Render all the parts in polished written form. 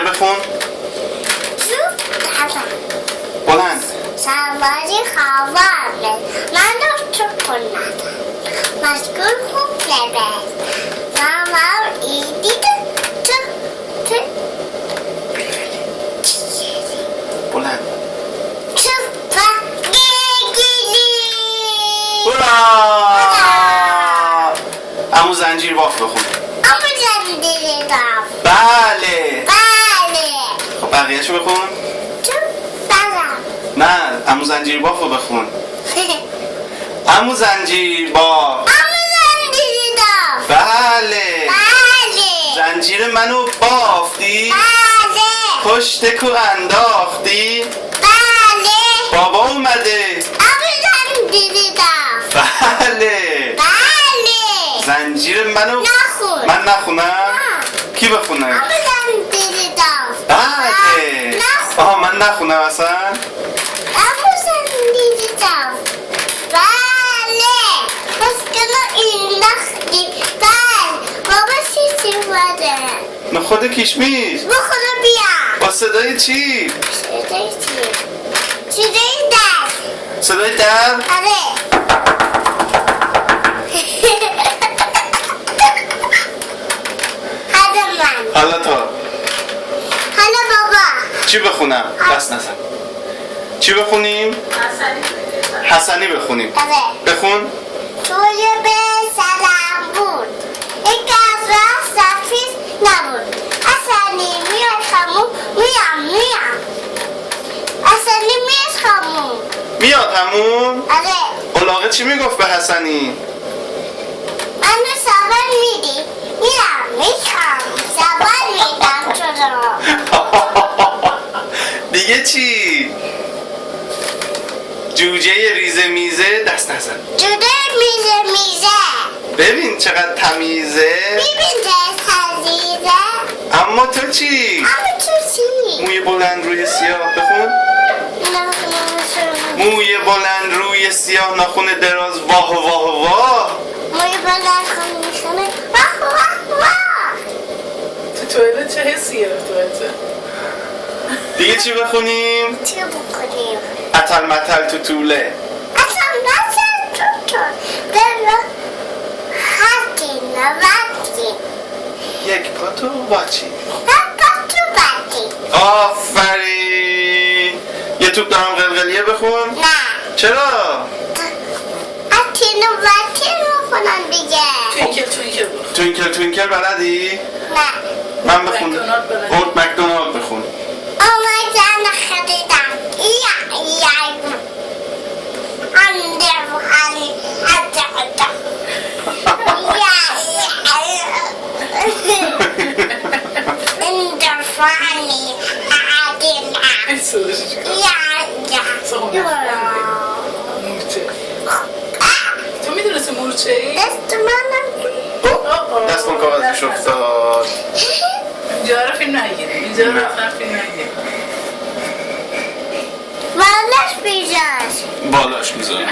بخون. بلند. سواری خوابم من رو تو کنم مشکل خوب نبید زمان ایدی تو بلند. تو گیلی برا. عمو زنجیر باف بخون. اما زنجیر باف. بله. بله. خب بقیهشو بخون. تو برم. نه عمو زنجیر باف رو بخون. عمو زنجیر باف. اما زنجیر باف. بله. بله. زنجیر منو بافتی؟ بله. پشت کو انداختی؟ بله. بابا اومده. اما زنجیر باف. بله. بله. زنجیر منو نخون. من نخونم؟ نه. کی بخونه؟ اما زنجیر باف. بله. نخون. آها من نخونم اصلا؟ اما زنجیر باف. بله. پس کنو این نخی. بله. بابا چی بوده؟ نخود کشمیش. بخورو بیا. با صدای چی؟ صدای چی؟ صدای در. صدای در؟ آره. حالا من. حالا تو حالا بابا. چی بخونم؟ بس نزن. چی بخونیم؟ حسنی بخونیم. آره. بخون. توی به سلام بود یک از راه سفید نبود اصلی میاد خمون میام اصلی میاد خمون میاد همون؟ آره علاقه چی میگفت به حسنی؟ من رو سوار میدی میخوام سوار میدم تو رو دیگه چی؟ جوجه ریزه میزه دست نزن. جوده میزه ببین چقدر تمیزه. ببین دست عزیزه اما تو چی؟ اما تو چی؟ موی بلند روی سیاه بخون. موی بلند روی سیاه ناخن دراز واه واه واه. موی بلند خون میخونه واه واه واه تو توالت چه حسی گرفته؟ دیگه چی بخونیم؟ چی بکنیم؟ اتل متل تو طوله. اصلا نزد تو برو حتی نوکی یک پا تو باچی. حتی تو بدی آفرین. یه توپ دارم قلقلیه بخون. نه چرا؟ حتی نوکی میخونن دیگه توینکل توینکل بلدی؟ نه من بخون. مکدونالد بلدی؟ اولد مکدونالد بخون. آمدن خریدم تو میدونستی مورچه ای؟ دستم کاغذش افتاد. اینجا رو فیلم نگیریم اینجا رو فیلم نگیریم بالاش بیجاش بالاش میذارم.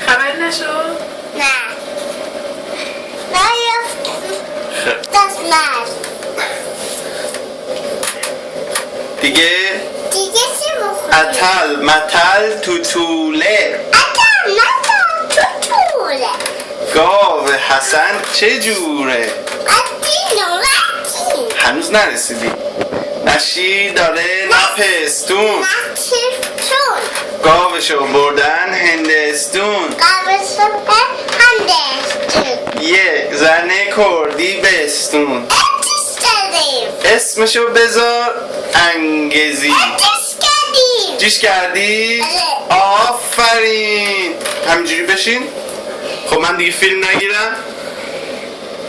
خبر نشد؟ نه نیفت دست مرد دیگه دیگه چی بخونی؟ اتل متل تو طوله. تو طوله گاو حسن چه جوره؟ اتی نوکی هنوز نرسیدی. نشی داره نپستون. نتیفتون گاوشو بردن هندستون. قبضه هندستون یه زنه کردی بستون. اتیش کردیم اسمشو بذار انگزی. اتیش کردیم جیش کردی؟ آره. آفرین. همینجوری بشین. خب من دیگه فیلم نگیرم.